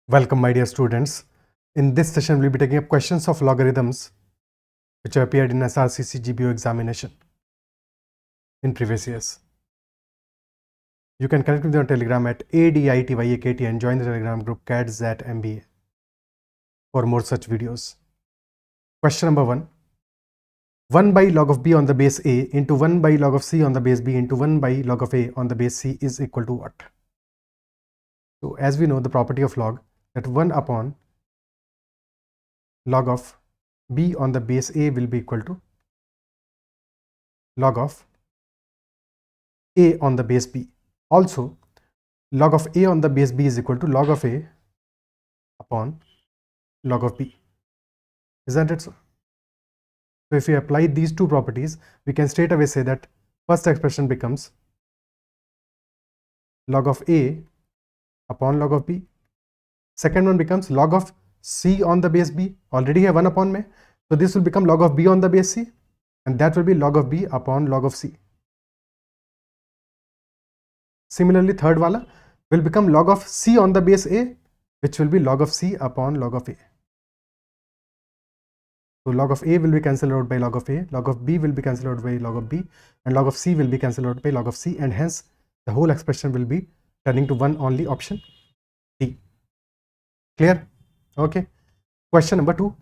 Welcome, my dear students. In this session, we'll be taking up questions of logarithms which have appeared in SRCC GBO examination in previous years. You can connect with me on Telegram at ADITYAKT and join the Telegram group CATZAT for more such videos. Question number 1. 1 by log of b on the base a into 1 by log of c on the base b into 1 by log of a on the base c is equal to what? So as we know the property of log, that 1 upon log of b on the base a will be equal to log of a on the base b. Also, log of a on the base b is equal to log of a upon log of b. Isn't it so? So if we apply these two properties, we can straight away say that first expression becomes log of a upon log of b. Second one becomes log of c on the base b. Already have 1 upon में, so this will become log of b on the base c, and that will be log of b upon log of c. Similarly, third wala will become log of c on the base a, which will be log of c upon log of a. So log of a will be cancelled out by log of a, log of b will be cancelled out by log of b, and log of c will be cancelled out by log of c, and hence the whole expression will be turning to one only option D. Clear? Okay. Question number 2.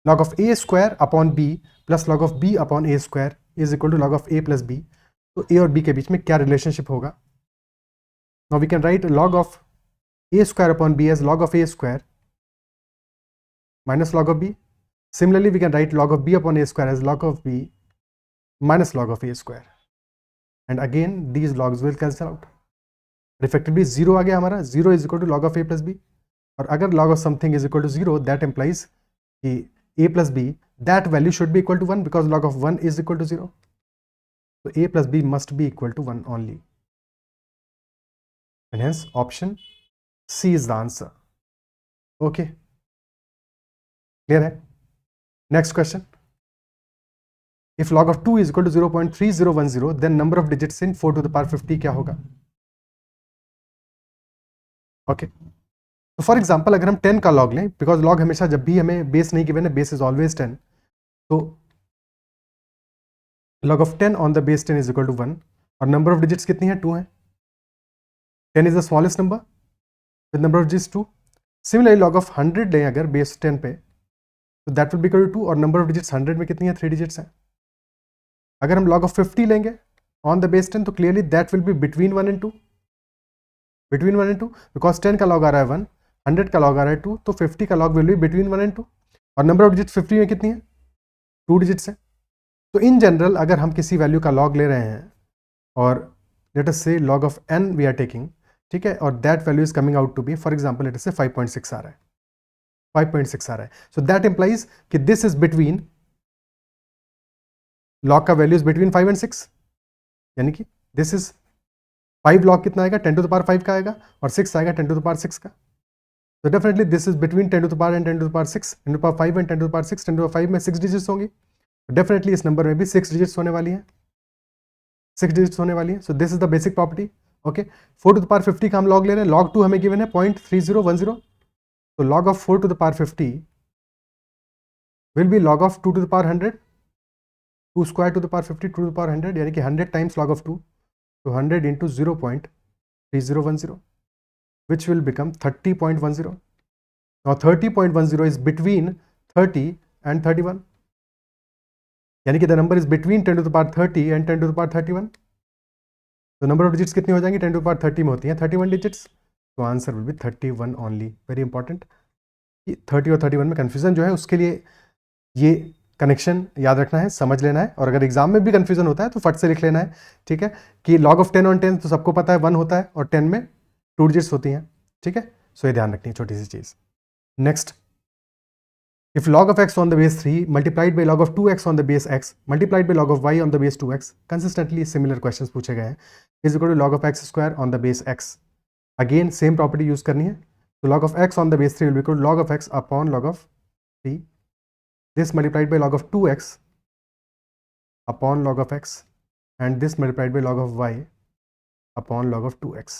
Log of a square upon b plus log of b upon a square is equal to log of a plus b. तो a और b के बीच में क्या relationship होगा? Now we can write log of a square upon b as log of a square minus log of b. Similarly, we can write log of b upon a square as log of b minus log of a square. And again, these logs will cancel out. Effectively, 0 आ गया हमारा. 0 is equal to log of a plus b. और अगर log of something is equal to 0, that implies कि a plus b, that value should be equal to 1 because log of 1 is equal to 0. So a plus b must be equal to 1 only. And hence option C is the answer. Okay. Clear है? Next question. If log of 2 is equal to 0.3010, then number of digits in 4 to the power 50 क्या होगा? Okay. तो for example अगर हम 10 का log लें, because log हमेशा जब भी हमें बेस नहीं गिवन है, बेस इज ऑलवेज 10, तो log of 10 on the base 10 is equal to 1 और नंबर ऑफ डिजिट्स कितनी है? 2 है. 10 is the smallest number with number of digits 2. Similarly, log of 100 लें अगर बेस 10 पे, तो that will be equal to 2 और नंबर ऑफ डिजिट्स 100 में कितनी है? 3 डिजिट्स हैं. अगर हम log of 50 लेंगे ऑन द बेस 10, तो clearly that will be between 1 and 2, between 1 and 2, because 10 का लॉग आ रहा है 1, 100 का लॉग आ रहा है 2, तो 50 का log will be between 1 and 2 और नंबर ऑफ डिजिट्स 50 में कितनी है? 2 डिजिट्स है. तो इन जनरल अगर हम किसी वैल्यू का लॉग ले रहे हैं और let us say log of n we are taking, ठीक है, और that value is coming out to be, for example let us say 5.6 आ रहा है, 5.6 आ रहा है, सो दैट इंप्लाइज कि दिस इज बिटवीन, लॉग का वैल्यू इज बिटवीन 5 and 6, यानी कि दिस इज 5 लॉग कितना आएगा? 10 to the power 5 का आएगा और 6 आएगा 10 to the power 6 का. तो definitely this is between 10 to the power and 10 to the power 6, 10 to the power 5 and 10 to the power 6, 10 to the power 5 में 6 डिजिट्स होंगी, डेफिनेटली इस नंबर में भी 6 डिजिट्स होने वाली है, 6 डिजिट्स होने वाली है. So this is the basic property. Okay. 4 to the power 50 का हम लॉग ले रहे हैं, लॉग 2 हमें गिवन है 0.3010, तो log of 4 to the power 50 will be log of 2 to the power 100, 2 square to the power 50, 2 to the power 100, यानी कि 100 times log of 2, तो 100 into 0.3010, which will become 30.10. Now 30.10 is between 30 and 31, यानी कि the number is between 10 to the power 30 and 10 to the power 31. तो number of digits कितनी हो जाएंगी? 10 to the power 30 में होती हैं 31 डिजिट्स, तो answer will be 31 only. Very important. 30 और 31 में कन्फ्यूजन जो है, उसके लिए ये कनेक्शन याद रखना है, समझ लेना है, और अगर एग्जाम में भी कन्फ्यूजन होता है तो फट से लिख लेना है, ठीक है, कि लॉग ऑफ 10 ऑन 10 तो सबको पता है 1 होता है और 10 में 2 डिजिट्स होती हैं, ठीक है. सो ये ध्यान रखनी है छोटी सी चीज़. Next, if log of x on the base 3 multiplied by log of 2x on the base x multiplied by log of y on the base 2x, consistently similar questions पूछे गए हैं, is equal to log of x square on the base x. Again same property use करनी है, तो log of x on the base 3 will be equal to log of x upon log of 3. This multiplied by log of 2x upon log of x and this multiplied by log of y upon log of 2x.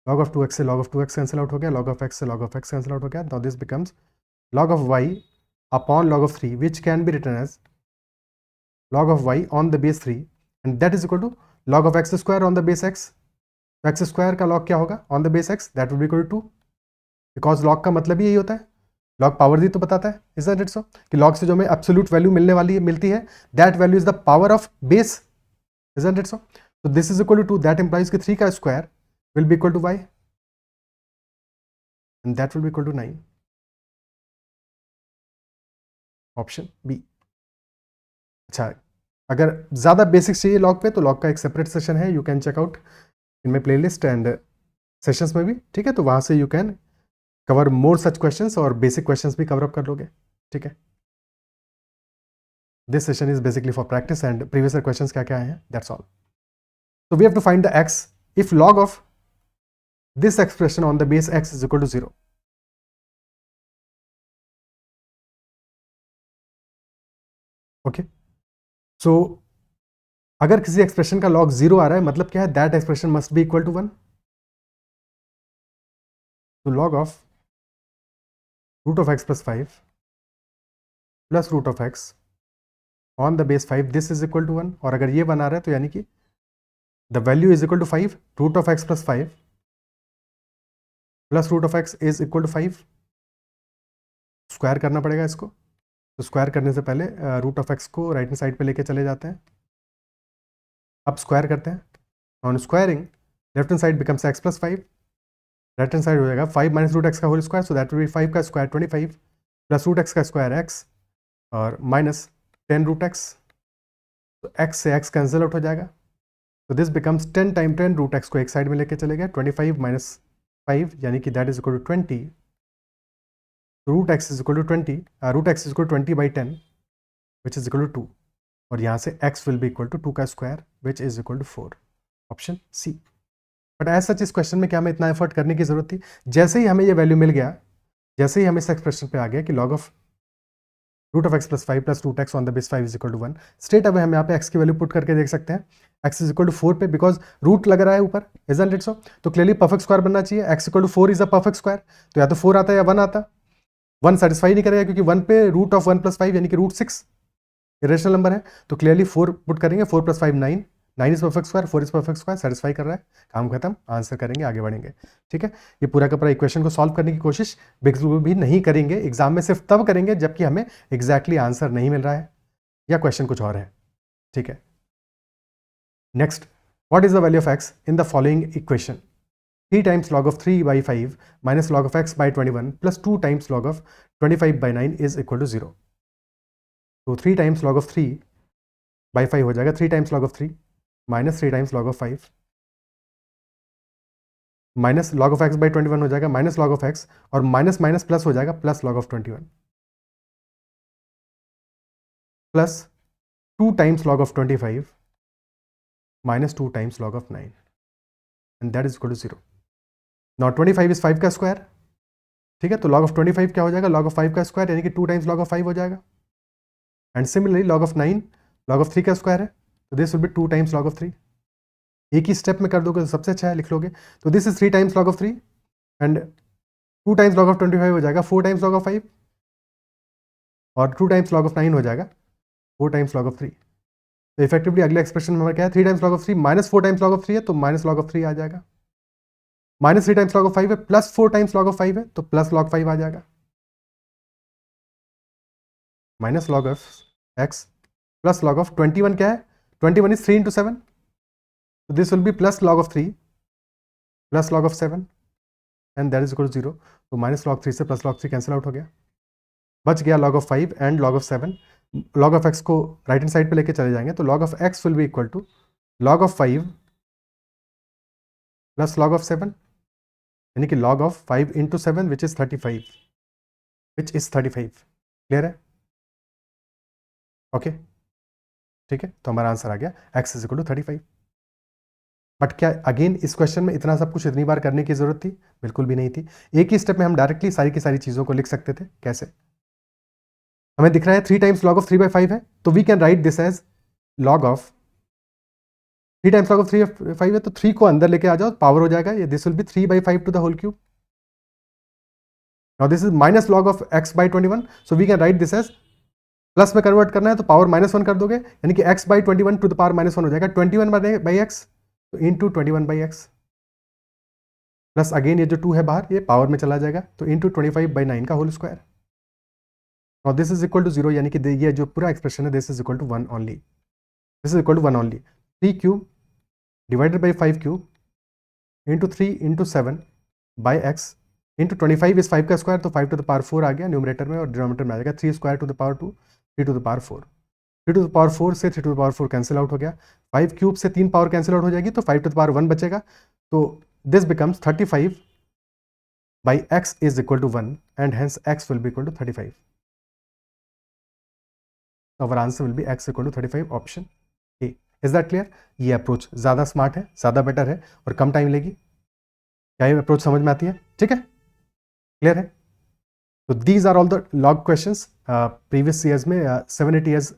log of 2x से log of 2x cancel out हो गया, log of x से log of x cancel out हो गया. Now this becomes log of y upon log of 3 which can be written as log of y on the base 3 and that is equal to log of x square on the base x. तो x square का log क्या होगा on the base x, that will be equal to 2 because log का मतलब ही यही होता है, log power दी तो बताता है, isn't it so, कि log से जो हमें एब्सोल्यूट वैल्यू मिलने वाली है मिलती है, that value is the power of base, isn't it so. So this is equal to 2, that implies कि 3 का square will be equal to y and that will be equal to 9. Option B. अच्छा, अगर ज़्यादा basics चाहिए log पे तो log का एक सेपरेट सेशन है, you can check out in my playlist and sessions में भी, ठीक है. तो वहाँ से you can cover more such questions और बेसिक क्वेश्चंस भी कवर अप कर लोगे, ठीक है. This session is basically for practice and previous questions क्या क्या आए हैं, that's all. So we have to find the x if log of this expression on the base x is equal to 0. Okay. So अगर किसी expression का log 0 आ रहा है मतलब क्या है, that expression must be equal to 1. So log of root of x plus 5 plus root of x on the base 5 this is equal to 1. और अगर ये 1 आ रहा है तो यानी कि the value is equal to 5, root of x plus 5 plus root of x is equal to 5. Square करना पड़ेगा इसको, तो स्क्वायर करने से पहले रूट ऑफ एक्स को राइट हैंड साइड पे लेके चले जाते हैं. अब स्क्वायर करते हैं, on squaring left hand side becomes x plus 5, right hand side हो जाएगा 5 माइनस रूट एक्स का whole square, so that will be 5 का स्क्वायर 25 प्लस रूट एक्स का स्क्वायर x और माइनस 10 रूट एक्स. तो x से x कैंसिल आउट हो जाएगा, तो this becomes 10 time 10 root x को एक साइड में लेके चले गए, 25 माइनस 5 यानी कि that is equal to 20. Root x is equal to 20, root x is equal to 20 by 10 which is equal to 2 और यहाँ से x will be equal to 2 का square which is equal to 4. Option C. But as such इस question में क्या हमें इतना effort करने की जरूरत थी, जैसे ही हमें ये वैल्यू मिल गया, जैसे ही हम इस एक्सप्रेशन पे आ गया कि log of root of x plus 5 plus root x on the base 5 is equal to 1, straight away हम यहाँ पे x की वैल्यू पुट करके देख सकते हैं. x इज इक्वल टू 4 पे बिकॉज रूट लग रहा है ऊपर, इजंट इट सो, तो क्लियरली परफेक्ट स्क्वायर बनना चाहिए. x equal to 4 is a perfect square, तो या तो 4 आता है या 1 आता. 1 सेटिस्फाई नहीं करेगा क्योंकि 1 पे रूट ऑफ 1 प्लस 5 यानी कि रूट 6 इरेशनल नंबर है, तो क्लियरली 4 पुट करेंगे, 4 plus 5 9, 9 is perfect square, 4 is perfect square, satisfy कर रहा है, काम खत्म, आंसर करेंगे, आगे बढ़ेंगे, ठीक है. ये पूरा का पूरा इक्वेशन को सॉल्व करने की कोशिश बिल्कुल भी नहीं करेंगे, एग्जाम में सिर्फ तब करेंगे जबकि हमें एग्जैक्टली आंसर नहीं मिल रहा है या क्वेश्चन कुछ और है, ठीक है. Next, what is the value of x in the following equation. 3 times log of 3 by 5 minus log of x by 21 plus 2 times log of 25 by 9 is equal to 0. तो 3 times log of 3 by 5 हो जाएगा 3 times log of 3 minus 3 times log of 5 minus log of x by 21 हो जाएगा minus log of x और minus minus plus हो जाएगा plus log of 21 plus 2 times log of 25 minus 2 times log of 9 and that is equal to 0. Now 25 is 5 का square, ठीक है, तो log of 25 क्या हो जाएगा, log of 5 का स्क्वायर यानी कि 2 times log of 5 हो जाएगा. And similarly log of 9 log of 3 का स्क्वायर है, तो this will B 2 times log of 3. एक ही स्टेप में कर दोगे तो सबसे अच्छा है, लिख लोगे. तो this is 3 times log of 3 and 2 times log of 25 हो जाएगा 4 times log of 5 और 2 times log of 9 हो जाएगा 4 times log of 3. तो इफेक्टिवली अगले एक्सप्रेशन में हमारा क्या है, 3 times log of 3 minus 4 times log of 3 है, तो माइनस log of 3 आ जाएगा. माइनस 3 times log of 5 है प्लस 4 times log of 5 है, तो प्लस log 5 आ जाएगा. Minus log of x plus log of 21 क्या है, 21 is 3 into 7, so this will be plus log of 3 plus log of 7 and that is equal to 0. तो minus log 3 से plus log 3 cancel out हो गया, बच गया log of 5 and log of 7. log of x को right hand side पे लेके चले जाएंगे, तो log of x will be equal to log of 5 plus log of 7 यानी कि log of 5 into 7 which is 35, which is 35. Clear है, okay, ठीक है. तो हमारा आंसर आ गया x is equal to 35. But क्या अगेन इस क्वेश्चन में इतना सब कुछ इतनी बार करने की जरूरत थी, बिल्कुल भी नहीं थी. एक ही स्टेप में हम डायरेक्टली सारी की सारी चीज़ों को लिख सकते थे. कैसे, हमें दिख रहा है 3 times log of 3 by 5 है, तो we can write this as log of 3 times log of 3 5 है, तो 3 को अंदर लेके आ जाओ, पावर हो जाएगा ये, this will be 3/5 to the whole cube. Now this is minus log of x/21, so we can write this as, plus में कन्वर्ट करना है तो पावर -1 कर दोगे, यानी कि x/21 टू द पावर -1 हो जाएगा 21/x, तो इंटू 21/x, प्लस अगेन ये जो 2 है बाहर, ये पावर में चला जाएगा, तो इंटू 25/9 का होल स्क्वायर. और दिस इज इक्वल टू 0, यानी कि ये जो पूरा एक्सप्रेशन है this is equal to 1 only, this is equal to 1 only. 3 cube divided by 5 cube into 3 into 7 by x into 25 इस 5 का स्क्वायर, तो 5 टू द पावर 4 आ गया न्यूमरेटर में, और डिनोमिनेटर में आ जाएगा 3 square to the power 2, 3 to the power 4. 3 to the power 4 से 3 to the power 4 cancel out हो गया, 5 क्यूब से 3 पावर कैंसिल आउट हो जाएगी, तो 5 टू द पावर 1 बचेगा, तो this becomes 35 by x is equal to 1 and hence x will be equal to 35. Our answer will be x equal to 35, option A. Is that clear? ये approach ज़्यादा smart है, ज़्यादा better है और कम time लेगी. क्या ये अप्रोच समझ में आती है? ठीक है, क्लियर है. तो these are all the log questions. Previous years में 7-8 ईयर्स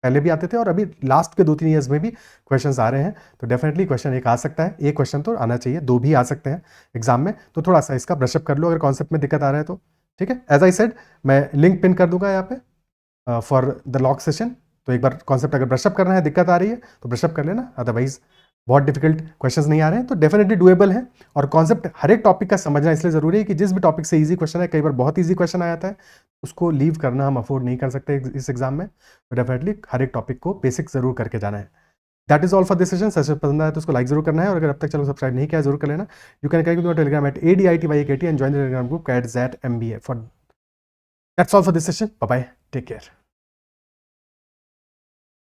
पहले भी आते थे और अभी लास्ट के 2-3 ईयर्स में भी क्वेश्चंस आ रहे हैं, तो डेफिनेटली क्वेश्चन एक आ सकता है, एक क्वेश्चन तो आना चाहिए, 2 भी आ सकते हैं एग्जाम में, तो थोड़ा सा इसका ब्रशअप कर लो अगर कॉन्सेप्ट में दिक्कत आ रहा है तो. ठीक है, एज आई सेड मैं लिंक पिन कर दूंगा यहाँ पे फॉर द लॉग सेशन, तो एक बार कॉन्सेप्ट अगर ब्रशअप करना है, दिक्कत आ रही है तो ब्रशअप कर लेना, अदरवाइज बहुत डिफिकल्ट क्वेश्चंस नहीं आ रहे हैं तो डेफिनेटली डुएबल है. और कॉन्सेप्ट हर एक टॉपिक का समझना इसलिए ज़रूरी है कि जिस भी टॉपिक से इजी क्वेश्चन है, कई बार बहुत इजी क्वेश्चन आ जाता है, उसको लीव करना हम अफोर्ड नहीं कर सकते इस एग्जाम में, तो डेफिनेटली हर एक टॉपिक को बेसिक जरूर करके जाना है. That is all for this session. Session पसंद आया तो उसको लाइक जरूर करना है, और अगर अब तक चैनल सब्सक्राइब नहीं किया जरूर कर लेना. You can connect with Telegram at ADITYAKT and join the Telegram group @ZMBA. For that's all for this session. Bye bye, take care.